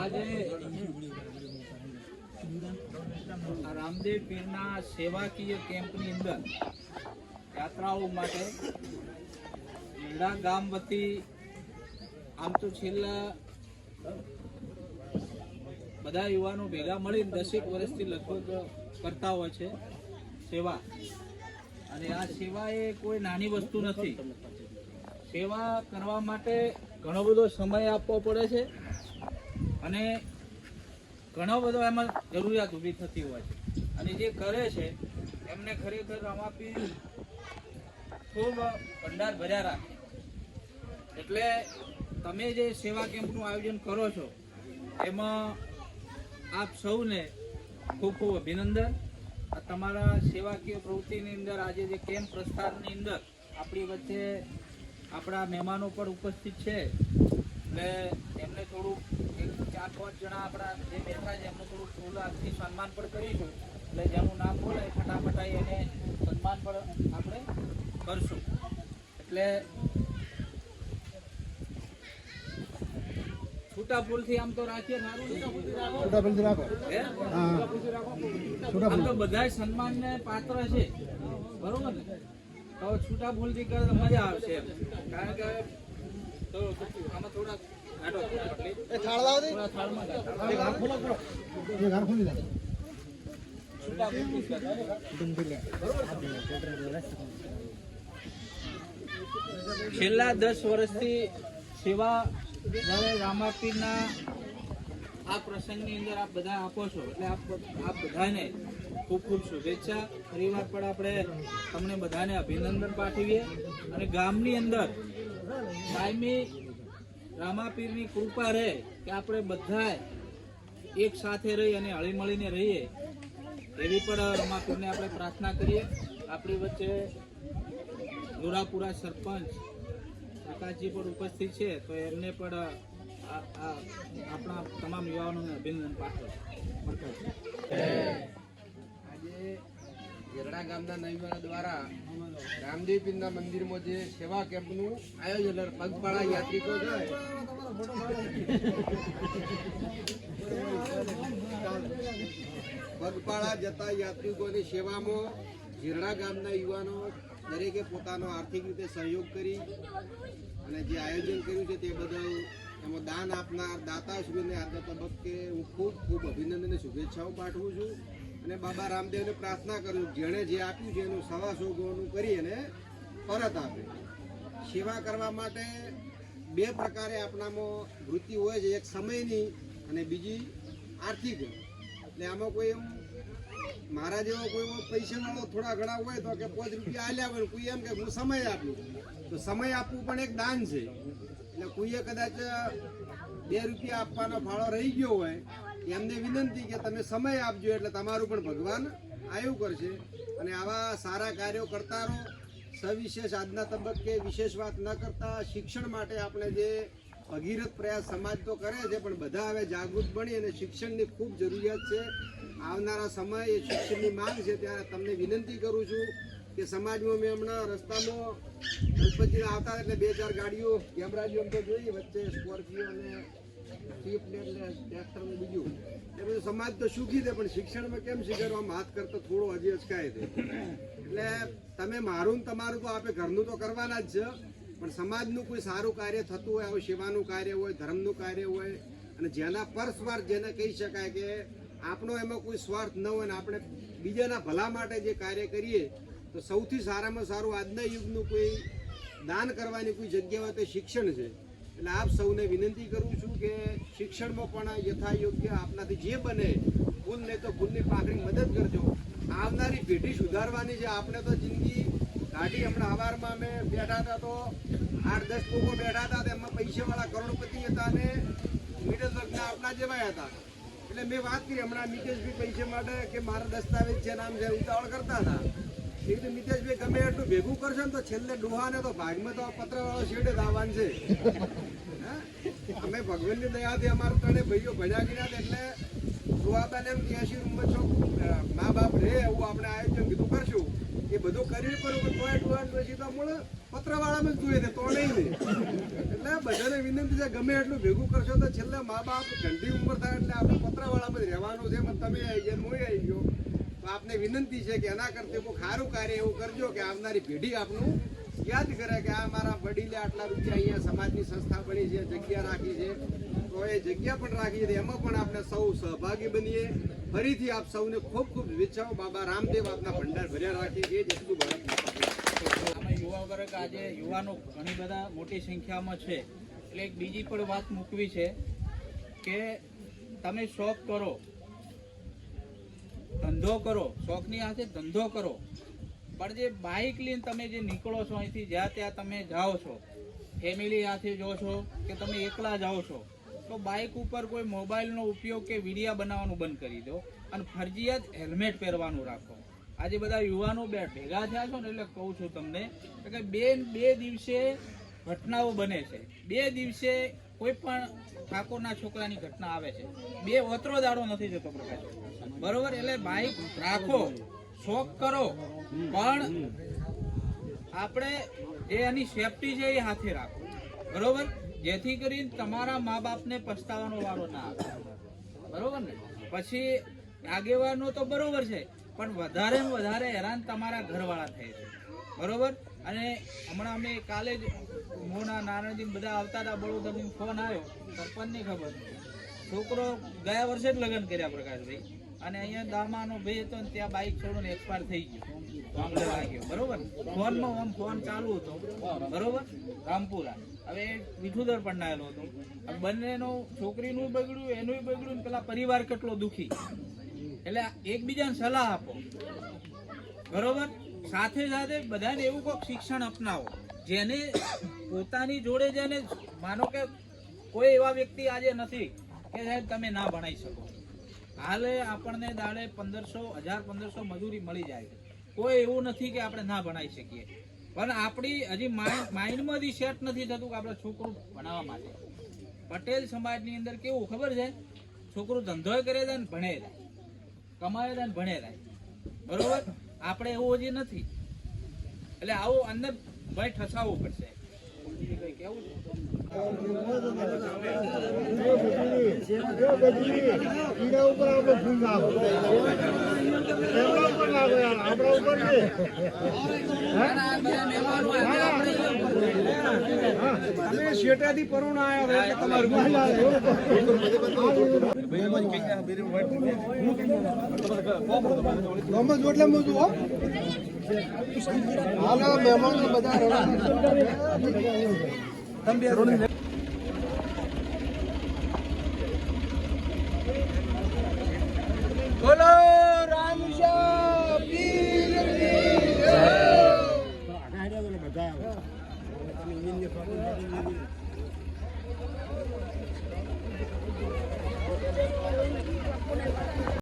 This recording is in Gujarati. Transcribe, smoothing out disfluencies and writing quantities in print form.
આજે રામદેવ પીરના સેવાકીય કેમ્પની અંદર યાત્રાઓ માટે મેળા ગામ વતી આમ તો છેલ્લા બધા યુવાનો ભેગા મળી 10 વર્ષથી લગભગ કરતા હોય છે સેવા. અને આ સેવા એ કોઈ નાની વસ્તુ નથી. સેવા કરવા માટે ઘણો બધો સમય આપવો પડે છે અને ઘણો બધો એમાં જરૂરિયાત ઊભી થતી હોય છે. અને જે કરે છે એમને ખરેખર રામાપીર ખૂબ ભંડાર ભર્યા રાખે. એટલે તમે જે સેવા કેમ્પનું આયોજન કરો છો એમાં આપ સૌને ખૂબ ખૂબ અભિનંદન. તમારા સેવાકીય પ્રવૃત્તિની અંદર આજે જે કેમ્પ પ્રસ્થાનની અંદર આપણી વચ્ચે આપણા મહેમાનો પણ ઉપસ્થિત છે. એટલે એમને થોડુંક 4-5 જણા આપણા જે બેઠા છે એમનું થોડુંક ફૂલથી સન્માન પણ કરીશું. એટલે જેનું નામ બોલે ફટાફટ એને સન્માન પણ આપણે કરશું. એટલે છૂટા ફૂલથી આમ તો રાખીએ સારું આમ તો બધા સન્માન ને પાત્ર છે, બરોબર ને? તો છૂટા ફૂલથી કરે તો મજા આવશે એમ. કારણ કે તો આમાં થોડા છેલ્લા 10 વર્ષથી સેવા જ્યારે રામાપીરના આ પ્રસંગની અંદર આપ બધા આપો છો એટલે આપ બધાને ખૂબ ખૂબ શુભેચ્છા. ફરીવાર પણ આપણે તમને બધાને અભિનંદન પાઠવીએ. અને ગામની અંદર કાયમી રામાપીરની કૃપા રહે કે આપણે બધા એક સાથે રહી અને હળીમળીને રહીએ એવી પણ રામાપીરને આપણે પ્રાર્થના કરીએ. આપણી વચ્ચે દોરાપુરા સરપંચ પ્રકાશજી પણ ઉપસ્થિત છે, તો એમને પણ આપણા તમામ યુવાનોને અભિનંદન પાઠવું. આજે ઝેરડા ગામના નવયુવાનો દ્વારા રામદેવ પીરના મંદિરમાં જે સેવા કેમ્પનું આયોજન પગપાળા યાત્રિકો છે પગપાળા જતા યાત્રિકોની સેવામાં ઝેરડા ગામના યુવાનો દરેકે પોતાનો આર્થિક રીતે સહયોગ કરી અને જે આયોજન કર્યું છે તે બદલ એમાં દાન આપનાર દાતાશ્રીને આજના તબક્કે હું ખૂબ ખૂબ અભિનંદન અને શુભેચ્છાઓ પાઠવું છું. અને બાબા રામદેવને પ્રાર્થના કરું જેણે જે આપ્યું છે એનું 125 ગણું કરી અને પરત આપે. સેવા કરવા માટે 2 પ્રકારે આપણામાં વૃત્તિ હોય છે, એક સમયની અને બીજી આર્થિક. એટલે આમાં કોઈ એમ મારા જેવો કોઈ પૈસાવાળો થોડા ઘણા હોય તો કે 5 રૂપિયા આલ્યા હોય, કોઈ એમ કે હું સમય આપ્યું, તો સમય આપવું પણ એક દાન છે. એટલે કોઈએ કદાચ 2 રૂપિયા આપવાનો ફાળો રહી ગયો હોય એમને વિનંતી કે તમે સમય આપજો એટલે તમારું પણ ભગવાન આયું કરશે. અને આવા સારા કાર્યો કરતા રહો. સવિશેષ આજના તબક્કે વિશેષ વાત ન કરતા શિક્ષણ માટે આપણે જે ભગીરથ પ્રયાસ સમાજ તો કરે છે, પણ બધા હવે જાગૃત બની અને શિક્ષણની ખૂબ જરૂરિયાત છે. આવનારા સમય એ શિક્ષણની માંગ છે. ત્યારે તમને વિનંતી કરું છું કે સમાજમાં મેં હમણાં રસ્તામાં ગણપતિના આવતા એટલે 2-4 ગાડીઓ કેમેરાજીઓ તો જોઈ વચ્ચે સ્કોર્પિયો અને સ્વિફ્ટ ને એટલે ટ્રેક્ટરનું બીજું એ બધું સમાજ તો સુખી છે, પણ શિક્ષણમાં કેમ શીખવામાં હાથ કરતો થોડો હજી અચકાય છે. એટલે તમે મારું ને તમારું તો આપણે ઘરનું તો કરવાના જ છે, પણ સમાજનું કોઈ સારું કાર્ય થતું હોય, આવું સેવાનું કાર્ય હોય, ધર્મનું કાર્ય હોય, અને જેના પરસ્વાર જેને કહી શકાય કે આપણો એમાં કોઈ સ્વાર્થ ન હોય ને આપણે બીજાના ભલા માટે જે કાર્ય કરીએ, તો સૌથી સારામાં સારું આજના યુગનું કોઈ દાન કરવાની કોઈ જગ્યા હોય તો શિક્ષણ છે. એટલે આપ સૌને વિનંતી કરું છું કે શિક્ષણમાં પણ યથાયોગ્ય આપનાથી જે બને ફૂલ નહીં તો ફૂલની પાંખડી મદદ કરજો. આવનારી પેઢી સુધારવાની છે. આપણે તો જિંદગી કાઢી. હમણાં સવારમાં અમે બેઠા હતા તો 8-10 લોકો બેઠા હતા, એમાં પૈસાવાળા કરોડપતિ હતા અને મિડલ વર્ગના આપણા જેવા હતા. એટલે મેં વાત કરી હમણાં મિતેશભાઈ પૈસા માટે કે મારા દસ્તાવેજ છે નામ છે ઉતાવળ કરતા હતા. એ તો મિતેશભાઈ ગમે એટલું ભેગું કરશે ને તો છેલ્લે ડોહાને તો ભાગમાં તો પત્રવાળો શેડે જ આવવાનું છે. અમે ભગવાનની દયાથી અમારા 3 ભાઈઓ ભણ્યા ગયા એટલે ડોહાતાને એમ 80 રૂમમાં છો મા બાપ રહે એવું આપણે આયોજન કીધું કરશું. એ બધું કરવી પડે પણ તોય ટુવાડ પછી તો મળે પત્રવાળામાં જ જોઈએ છે તો નહીં ને. એટલે બધાને વિનંતી છે ગમે એટલું ભેગું કરશો તો છેલ્લે મા બાપ ઘંટી ઉંમર થાય એટલે આપણે પત્રવાળામાં જ રહેવાનું છે. પણ તમે આવી ગયા હું આવી ગયો તો આપને વિનંતી છે કે એના કરતા કોઈ સારું કાર્ય એવું કરજો કે આવનારી પેઢી આપનું યાદ કરે કે આ મારા વડીલે આટલા રૂપિયા અહીંયા સમાજની સંસ્થા બની છે, જગ્યા રાખી છે, તો એ જગ્યા પણ રાખી છે એમાં પણ આપણે સૌ સહભાગી બનીએ. ફરીથી આપ સૌને ખૂબ ખૂબ શુભેચ્છાઓ. બાબા રામદેવ આપના ભંડાર ભર્યા રાખીએ છીએ. જેટલું ભારત આમાં યુવા વર્ગ આજે યુવાનો ઘણી બધા મોટી સંખ્યામાં છે એટલે એક બીજી પણ વાત મૂકવી છે કે તમે શોખ કરો, ધંધો કરો, શોખની સાથે ધંધો કરો, પણ જે બાઇક લઈને તમે જે નીકળો છો અહીંથી જ્યાં ત્યાં તમે જાઓ છો, ફેમિલી સાથે જો છો કે તમે એકલા જાઓ છો, તો બાઇક ઉપર કોઈ મોબાઈલનો ઉપયોગ કે વિડીયા બનાવવાનું બંધ કરી દો અને ફરજિયાત હેલ્મેટ પહેરવાનું રાખો. આજે બધા યુવાનો ભેગા થયા છો ને એટલે કહું છું તમને કે બે દિવસે ઘટનાઓ બને છે. 2 દિવસે કોઈ પણ ઠાકોરના છોકરાની ઘટના આવે છે. 2 વતરો દાડો નથી જતો પ્રકાશ, બરોબર? એટલે બાઇક રાખો, શોખ કરો, પણ આપણે જે એની સેફટી છે એ હાથે રાખો, બરોબર? જેથી કરીને તમારા મા બાપને પછતાવાનો વારો ના આવે, બરોબર ને? પછી આગેવાનો તો બરોબર છે પણ વધારે ને વધારે હેરાન તમારા ઘરવાળા થાય છે, બરોબર? અને હમણાં અમે કાલે જ મોના નારાયણજી બધા આવતા હતા, બળોદરથી ફોન આવ્યો, સરપંચની ખબર છોકરો ગયા વર્ષે જ લગ્ન કર્યા પ્રકાશભાઈ, અને અહીંયા દામાનો ભાઈ હતો ને ત્યાં બાઇક છોડીને એક્સપાયર થઈ ગયો, બરોબર? ફોનમાં આમ ફોન ચાલુ હતો, બરોબર? રામપુરા હવે વિઠુદર પણ નાયેલો હતો. બંનેનો છોકરીનું બગડ્યું, એનું બગડ્યું, પેલા પરિવાર કેટલો દુખી. એટલે એકબીજાને સલાહ આપો, બરોબર? સાથે સાથે બધાને એવું કોઈક શિક્ષણ અપનાવો જેને પોતાની જોડે જેને માનો કે કોઈ એવા વ્યક્તિ આજે નથી કે સાહેબ તમે ના ભણાઈ શકો. હાલે આપણને દાડે 1500 મજૂરી મળી જાય છે. કોઈ એવું નથી કે આપણે ના ભણાઈ શકીએ, પણ આપણી હજી માઇન્ડમાં સેટ નથી થતું કે આપણે છોકરું ભણાવવા માટે. પટેલ સમાજની અંદર કેવું ખબર છે, છોકરું ધંધો કરે છે ને ભણે જાય, કમાય જાય ને ભણે જાય, બરોબર? આપણે એવું હજી નથી. એટલે આવું અંદર ભાઈ ઠસાવવું પડશે. કેવું છે? તમે શેટાથી પરુણા આવ્યા એટલે તમારું એટલે મોજું હો. હાલો મહેમાનો બધા